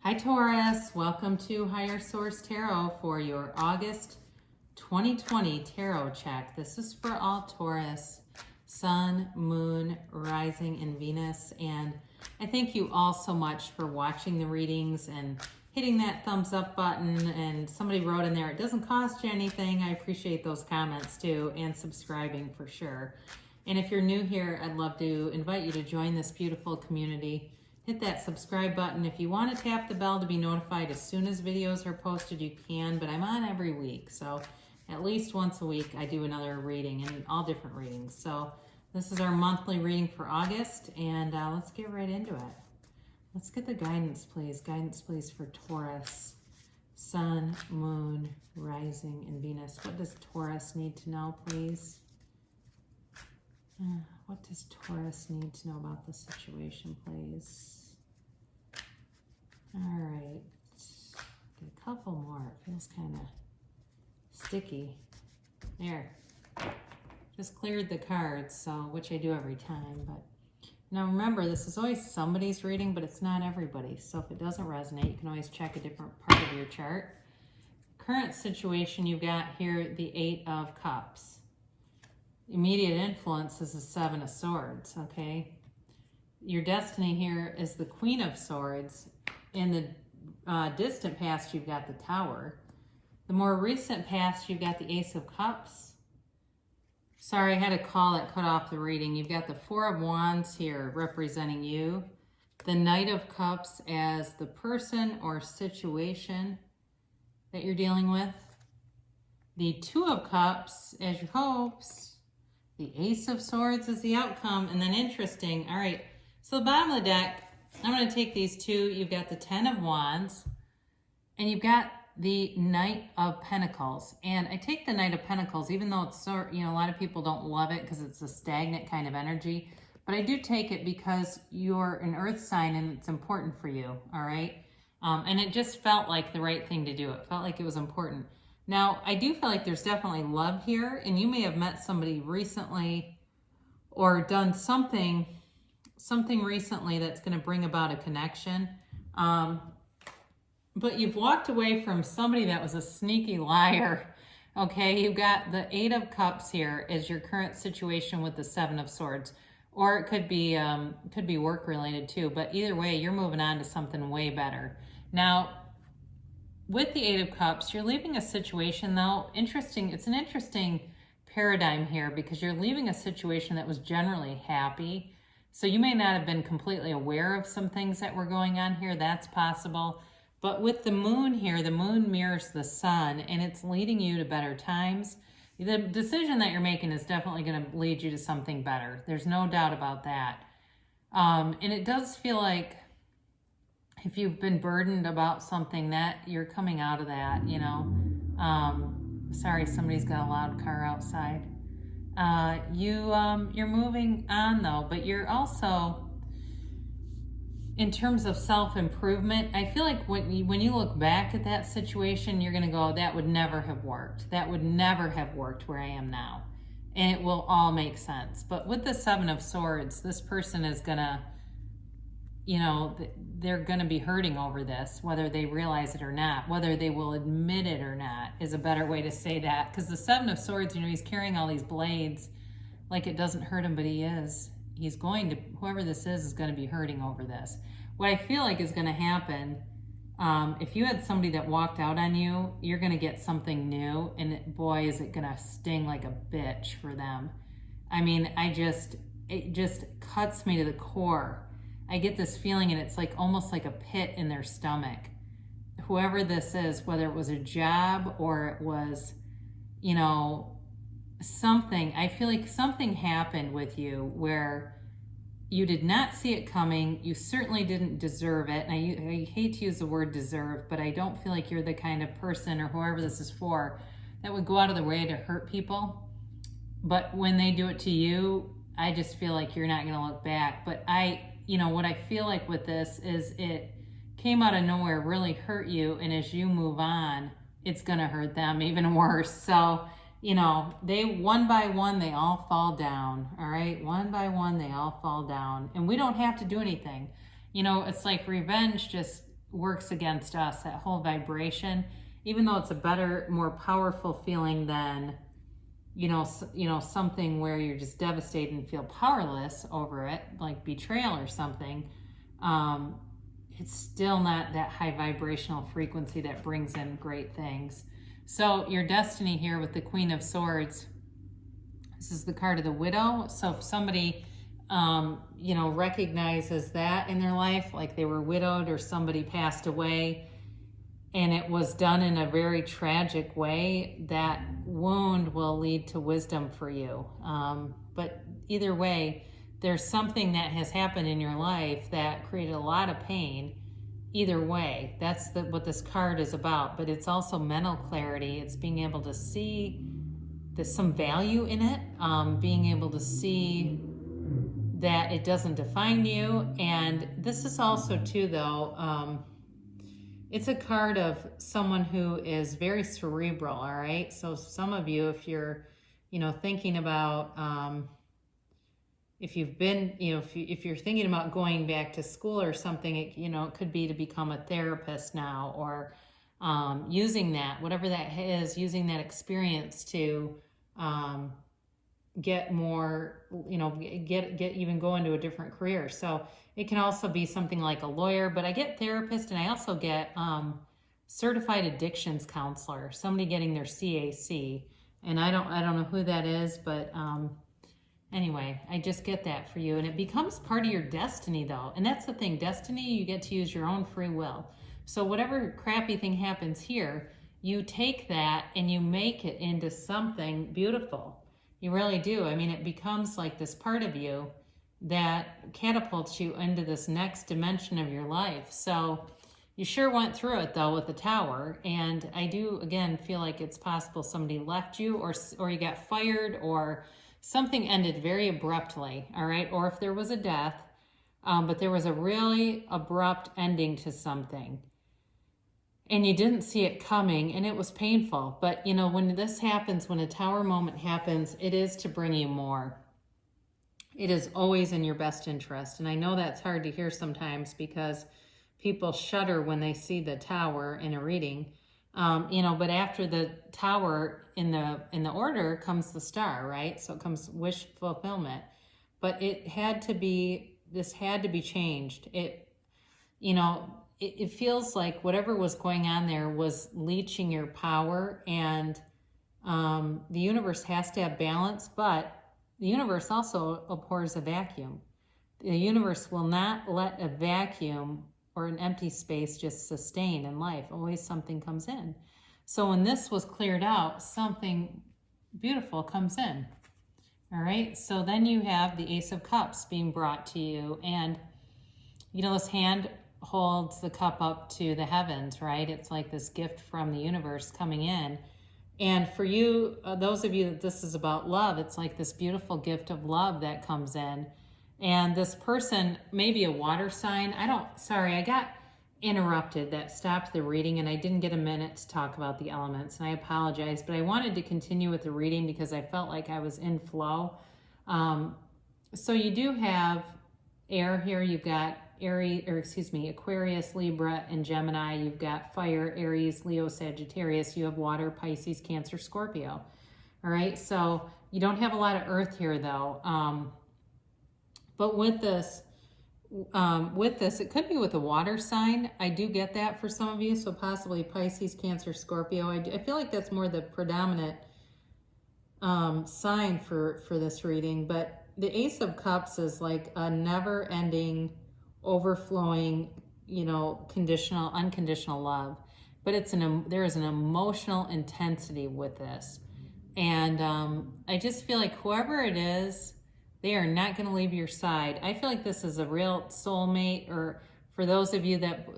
Hi Taurus, welcome to Higher Source Tarot for your August 2020 tarot check. This is for all Taurus, Sun, Moon, Rising, and Venus. And I thank you all so much for watching the readings and hitting that thumbs up button. And somebody wrote in there, it doesn't cost you anything. I appreciate those comments too, and subscribing for sure. And if you're new here, I'd love to invite you to join this beautiful community. Hit that subscribe button. If you want to tap the bell to be notified as soon as videos are posted, you can, but I'm on every week. So at least once a week, I do another reading and all different readings. So this is our monthly reading for August, and let's get right into it. Let's get the guidance, please. Guidance, please, for Taurus, Sun, Moon, Rising, and Venus. What does Taurus need to know, please? What does Taurus need to know about the situation, please? All right. Get a couple more. It feels kind of sticky. There. Just cleared the cards, so which I do every time. But now remember, this is always somebody's reading, but it's not everybody. So if it doesn't resonate, you can always check a different part of your chart. Current situation, you've got here the Eight of Cups. Immediate influence is the Seven of Swords, okay? Your destiny here is the Queen of Swords. In the distant past, you've got the Tower. The more recent past, you've got the Ace of Cups. Sorry, I had a call that cut off the reading. You've got the Four of Wands here representing you. The Knight of Cups as the person or situation that you're dealing with. The Two of Cups as your hopes. The Ace of Swords is the outcome. And then interesting, all right, so the bottom of the deck, I'm going to take these two. You've got the Ten of Wands, and you've got the Knight of Pentacles. And I take the Knight of Pentacles, even though it's so, a lot of people don't love it because it's a stagnant kind of energy. But I do take it because you're an earth sign and it's important for you, all right? And it just felt like the right thing to do. It felt like it was important. Now, I do feel like there's definitely love here, and you may have met somebody recently or done something recently that's going to bring about a connection. But you've walked away from somebody that was a sneaky liar, okay? You've got the Eight of Cups here as your current situation with the Seven of Swords, or it could be work-related too, but either way, you're moving on to something way better. Now, with the Eight of Cups, you're leaving a situation, though, interesting. It's an interesting paradigm here because you're leaving a situation that was generally happy. So you may not have been completely aware of some things that were going on here. That's possible. But with the moon here, the moon mirrors the sun, and it's leading you to better times. The decision that you're making is definitely going to lead you to something better. There's no doubt about that. And it does feel like if you've been burdened about something, that you're coming out of that, sorry, somebody's got a loud car outside. You're moving on though, but you're also, in terms of self-improvement, I feel like when you look back at that situation, you're going to go, that would never have worked. That would never have worked where I am now. And it will all make sense. But with the Seven of Swords, this person is going to, they're going to be hurting over this, whether they realize it or not, whether they will admit it or not is a better way to say that. Because the Seven of Swords, he's carrying all these blades like it doesn't hurt him, but he is. He's going to, whoever this is going to be hurting over this. What I feel like is going to happen, if you had somebody that walked out on you, you're going to get something new, and boy, is it going to sting like a bitch for them. I mean, it just cuts me to the core. I get this feeling, and it's like almost like a pit in their stomach. Whoever this is, whether it was a job or it was, something, I feel like something happened with you where you did not see it coming. You certainly didn't deserve it. And I hate to use the word deserve, but I don't feel like you're the kind of person, or whoever this is for, that would go out of the way to hurt people. But when they do it to you, I just feel like you're not going to look back. But what I feel like with this is it came out of nowhere, really hurt you, and as you move on, it's going to hurt them even worse. So, they one by one, they all fall down, all right? One by one, they all fall down, and we don't have to do anything. It's like revenge just works against us, that whole vibration, even though it's a better, more powerful feeling than, something where you're just devastated and feel powerless over it, like betrayal or something. It's still not that high vibrational frequency that brings in great things. So your destiny here with the Queen of Swords, this is the card of the widow. So if somebody, recognizes that in their life, like they were widowed or somebody passed away, and it was done in a very tragic way, that wound will lead to wisdom for you. But either way, there's something that has happened in your life that created a lot of pain. Either way, that's what this card is about. But it's also mental clarity. It's being able to see there's some value in it, being able to see that it doesn't define you. And this is also too, though, it's a card of someone who is very cerebral, all right? So some of you, if you're, thinking about, if you've been, if you're thinking about going back to school or something, it could be to become a therapist now, or using that, whatever that is, using that experience to get more, get even go into a different career. So it can also be something like a lawyer, but I get therapist, and I also get certified addictions counselor, somebody getting their CAC, and I don't know who that is, but anyway, I just get that for you. And it becomes part of your destiny, though. And that's the thing. Destiny, you get to use your own free will. So whatever crappy thing happens here, you take that and you make it into something beautiful. You really do. I mean, it becomes like this part of you that catapults you into this next dimension of your life. So you sure went through it, though, with the Tower. And I do, again, feel like it's possible somebody left you, or you got fired, or something ended very abruptly, all right? Or if there was a death, but there was a really abrupt ending to something, and you didn't see it coming, and it was painful. But, when this happens, when a Tower moment happens, it is to bring you more. It is always in your best interest. And I know that's hard to hear sometimes, because people shudder when they see the Tower in a reading. But after the Tower in the order comes the Star, right? So it comes wish fulfillment. But this had to be changed. It feels like whatever was going on there was leeching your power, and the universe has to have balance, but the universe also abhors a vacuum. The universe will not let a vacuum or an empty space just sustain in life. Always something comes in. So when this was cleared out, something beautiful comes in. All right, so then you have the Ace of Cups being brought to you, and this hand holds the cup up to the heavens, right? It's like this gift from the universe coming in. And for you, those of you that this is about love, it's like this beautiful gift of love that comes in. And this person, maybe a water sign. I got interrupted. That stopped the reading, and I didn't get a minute to talk about the elements, and I apologize, but I wanted to continue with the reading because I felt like I was in flow. So you do have air here. You've got Aquarius, Libra, and Gemini. You've got fire, Aries, Leo, Sagittarius. You have water, Pisces, Cancer, Scorpio. All right, so you don't have a lot of earth here, though. But with this, it could be with a water sign. I do get that for some of you, so possibly Pisces, Cancer, Scorpio. I feel like that's more the predominant sign for this reading. But the Ace of Cups is like a never-ending, overflowing, unconditional love. But there is an emotional intensity with this. And I just feel like whoever it is, they are not going to leave your side. I feel like this is a real soulmate, or for those of you that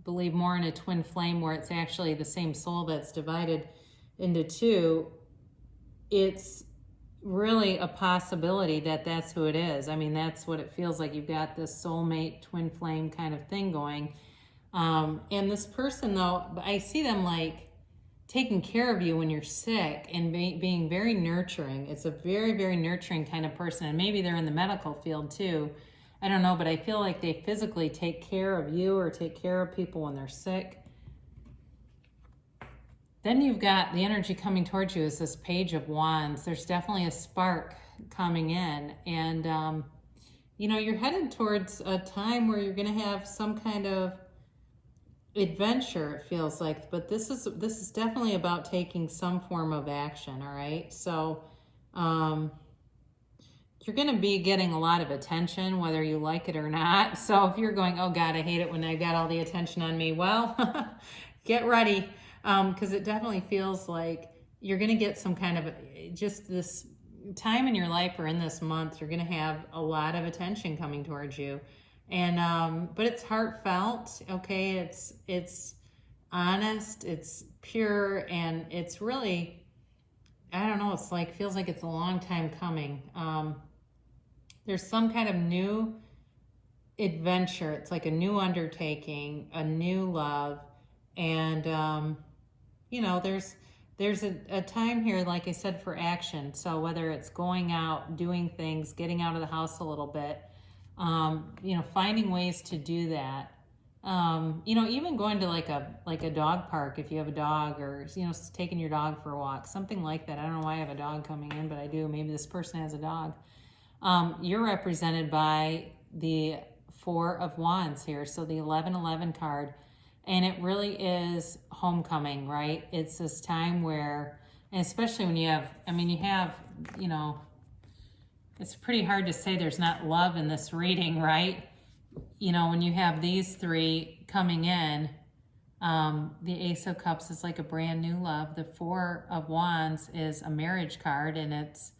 believe more in a twin flame, where it's actually the same soul that's divided into two, it's really a possibility that that's who it is. I mean, that's what it feels like. You've got this soulmate, twin flame kind of thing going. And this person, though, I see them like taking care of you when you're sick, and being very nurturing. It's a very, very nurturing kind of person. And maybe they're in the medical field too. I don't know, but I feel like they physically take care of you or take care of people when they're sick. Then you've got the energy coming towards you is this Page of Wands. There's definitely a spark coming in. And, you know, you're headed towards a time where you're going to have some kind of adventure, it feels like. But this is definitely about taking some form of action, all right? So you're going to be getting a lot of attention, whether you like it or not. So if you're going, oh God, I hate it when I got all the attention on me, well, get ready. Because it definitely feels like you're going to get some kind of just this time in your life or in this month, you're going to have a lot of attention coming towards you. And, but it's heartfelt. Okay. It's honest, it's pure, and it's really, I don't know. It's like, feels like it's a long time coming. There's some kind of new adventure. It's like a new undertaking, a new love. And, you know, there's a time here, like I said, for action. So whether it's going out, doing things, getting out of the house a little bit, you know, finding ways to do that. You know, even going to like a dog park if you have a dog, or, you know, taking your dog for a walk, something like that. I don't know why I have a dog coming in, but I do. Maybe this person has a dog. You're represented by the Four of Wands here. So the 1111 card. And it really is homecoming, right? It's this time where, and especially when you have, I mean, you have, you know, it's pretty hard to say there's not love in this reading, right? You know, when you have these three coming in, the Ace of Cups is like a brand new love. The Four of Wands is a marriage card, and it's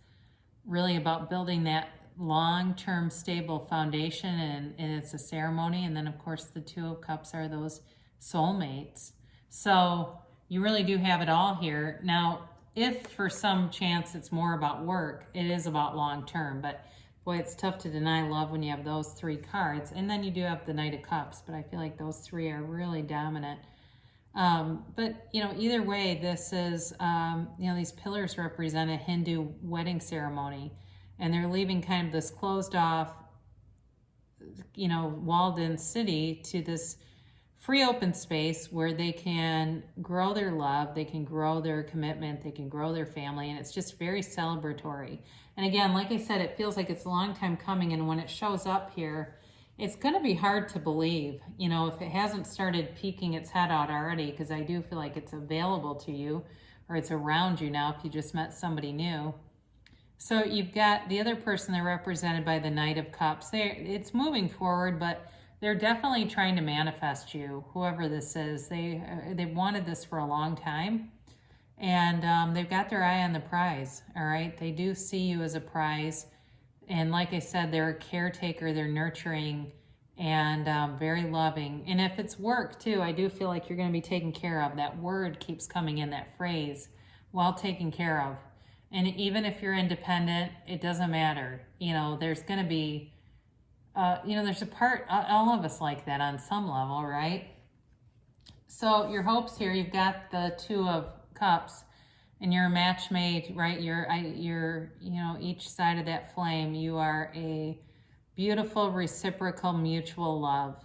really about building that long-term stable foundation, and it's a ceremony. And then, of course, the Two of Cups are those soulmates. So you really do have it all here. Now, if for some chance it's more about work, it is about long term, but boy, it's tough to deny love when you have those three cards. And then you do have the Knight of Cups, but I feel like those three are really dominant. But, you know, either way, this is, you know, these pillars represent a Hindu wedding ceremony, and they're leaving kind of this closed off, you know, walled in city to this free open space where they can grow their love, they can grow their commitment, they can grow their family, and it's just very celebratory. And again, like I said, it feels like it's a long time coming, and when it shows up here, it's going to be hard to believe, you know, if it hasn't started peeking its head out already, because I do feel like it's available to you, or it's around you now if you just met somebody new. So you've got the other person, they're represented by the Knight of Cups. It's moving forward, but they're definitely trying to manifest you, whoever this is. They've wanted this for a long time, and they've got their eye on the prize, all right? They do see you as a prize, and like I said, they're a caretaker, they're nurturing, and very loving. And if it's work, too, I do feel like you're going to be taken care of. That word keeps coming in, that phrase, well taken care of. And even if you're independent, it doesn't matter. You know, there's going to be you know, there's a part, all of us like that on some level, right? So your hopes here, you've got the Two of Cups, and you're a match made, right? You're, you know, each side of that flame, you are a beautiful, reciprocal, mutual love.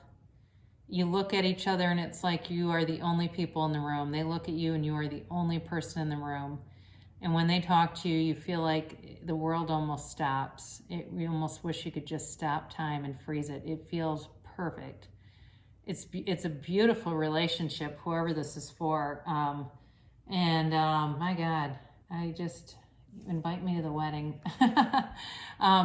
You look at each other, and it's like you are the only people in the room. They look at you, and you are the only person in the room. And when they talk to you, you feel like the world almost stops. You almost wish you could just stop time and freeze it. It feels perfect. It's a beautiful relationship, whoever this is for. My God, invite me to the wedding.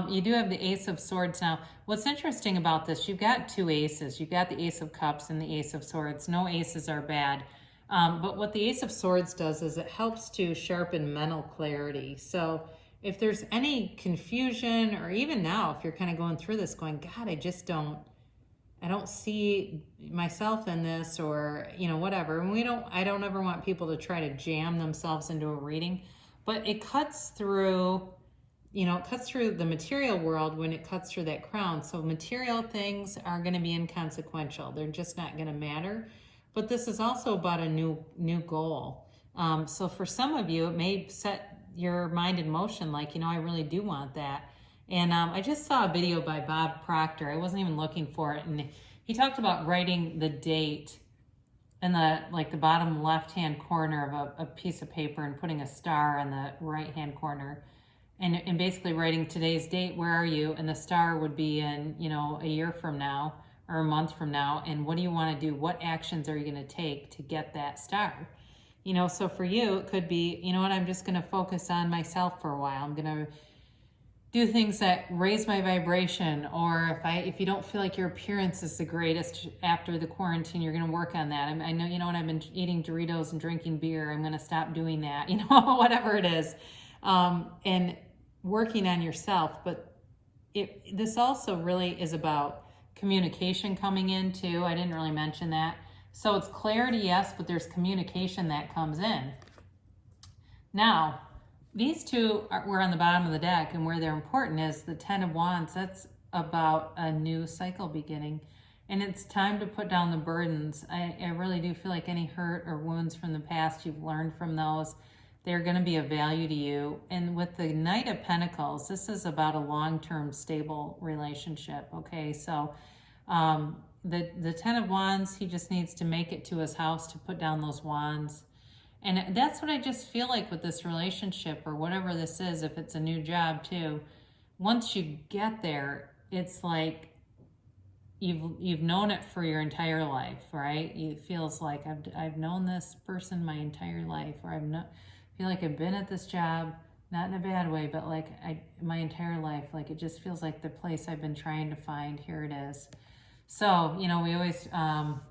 You do have the Ace of Swords now. What's interesting about this, you've got two aces. You've got the Ace of Cups and the Ace of Swords. No aces are bad. But what the Ace of Swords does is it helps to sharpen mental clarity. So if there's any confusion, or even now, if you're kind of going through this going, God, I don't see myself in this, or, you know, whatever. And I don't ever want people to try to jam themselves into a reading, but it cuts through, you know, it cuts through the material world when it cuts through that crown. So material things are going to be inconsequential. They're just not going to matter. But this is also about a new goal. So for some of you, it may set your mind in motion, like, you know, I really do want that. And I just saw a video by Bob Proctor. I wasn't even looking for it. And he talked about writing the date in the bottom left-hand corner of a piece of paper and putting a star in the right-hand corner. And basically writing today's date, where are you? And the star would be in, a year from now or a month from now. And what do you want to do? What actions are you going to take to get that star? So for you, it could be, I'm just going to focus on myself for a while. I'm going to do things that raise my vibration, or if you don't feel like your appearance is the greatest after the quarantine, you're going to work on that. I know, when I've been eating Doritos and drinking beer, I'm going to stop doing that, whatever it is, and working on yourself. But this also really is about communication coming in too. I didn't really mention that. So it's clarity, yes, but there's communication that comes in. Now, these two were on the bottom of the deck, and where they're important is the Ten of Wands. That's about a new cycle beginning, and it's time to put down the burdens. I really do feel like any hurt or wounds from the past, you've learned from those. They're going to be of value to you. And with the Knight of Pentacles, this is about a long-term stable relationship, okay? So the Ten of Wands, he just needs to make it to his house to put down those wands. And that's what I just feel like with this relationship, or whatever this is, if it's a new job too. Once you get there, it's like you've known it for your entire life, right? It feels like I've known this person my entire life, or feel like I've been at this job, not in a bad way, but like my entire life. Like it just feels like the place I've been trying to find. Here it is. So, we always,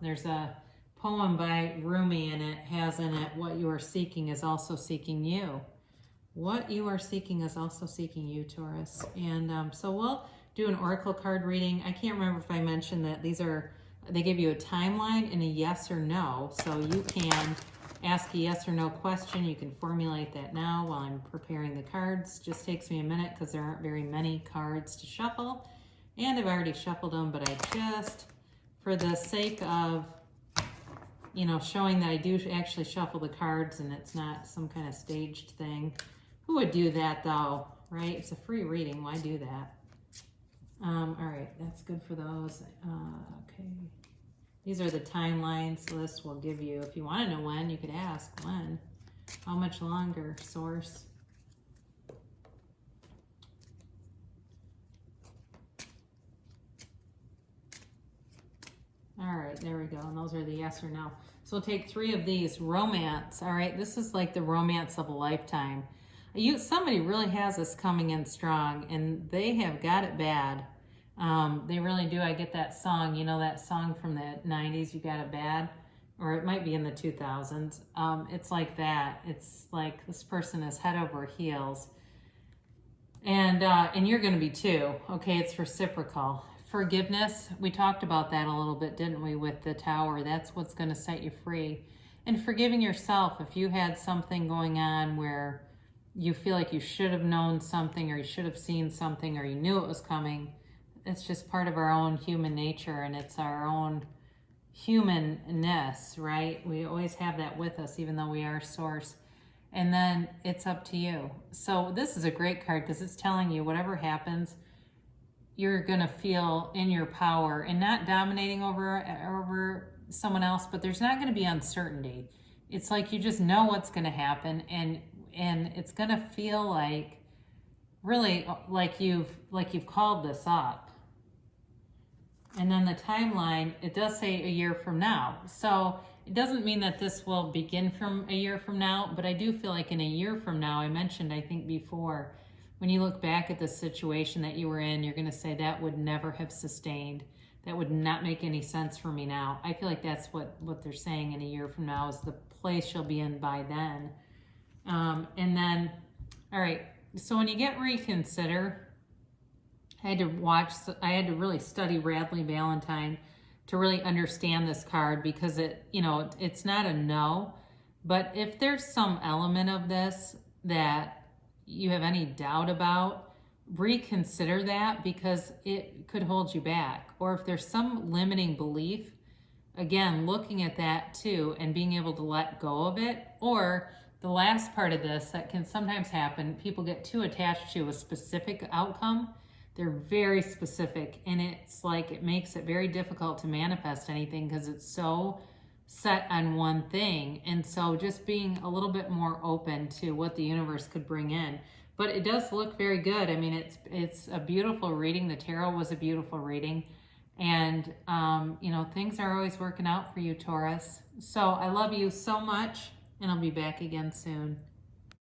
there's a poem by Rumi, and it has in it, what you are seeking is also seeking you. What you are seeking is also seeking you, Taurus. And so we'll do an oracle card reading. I can't remember if I mentioned that they give you a timeline and a yes or no. So you can ask a yes or no question. You can formulate that now while I'm preparing the cards. Just takes me a minute because there aren't very many cards to shuffle. And I've already shuffled them, but I just, for the sake of showing that I do actually shuffle the cards and it's not some kind of staged thing. Who would do that though, right? It's a free reading. Why do that? All right, that's good for those. Okay. These are the timelines. So this will give you, if you want to know when, you could ask when. How much longer, source? All right, there we go. And those are the yes or no. So we'll take 3 of these. Romance. All right, this is like the romance of a lifetime. Somebody really has this coming in strong, and they have got it bad. They really do. I get that song, that song from the 90s, You Got It Bad, or it might be in the 2000s. It's like that. It's like this person is head over heels. And you're going to be too. Okay, it's reciprocal. Forgiveness, we talked about that a little bit, didn't we, with the Tower? That's what's going to set you free. And forgiving yourself. If you had something going on where you feel like you should have known something, or you should have seen something, or you knew it was coming, it's just part of our own human nature, and it's our own humanness, right? We always have that with us, even though we are source. And then it's up to you. So this is a great card because it's telling you whatever happens, you're going to feel in your power and not dominating over someone else, but there's not going to be uncertainty. It's like you just know what's going to happen, and it's going to feel like really like you've called this up. And then the timeline, it does say a year from now. So it doesn't mean that this will begin from a year from now, but I do feel like in a year from now, I mentioned, I think before, when you look back at the situation that you were in, you're going to say that would never have sustained. That would not make any sense for me now. I feel like that's what they're saying in a year from now is the place you'll be in by then. And then, all right, so when you get reconsider, I had to really study Radley Valentine to really understand this card, because it's not a no, but if there's some element of this that you have any doubt about, reconsider that, because it could hold you back. Or if there's some limiting belief, again, looking at that too and being able to let go of it. Or the last part of this that can sometimes happen, people get too attached to a specific outcome They're very specific, and it's like it makes it very difficult to manifest anything because it's so set on one thing. And so just being a little bit more open to what the universe could bring in. But it does look very good. I mean, it's a beautiful reading. The tarot was a beautiful reading. And, you know, things are always working out for you, Taurus. So I love you so much, and I'll be back again soon.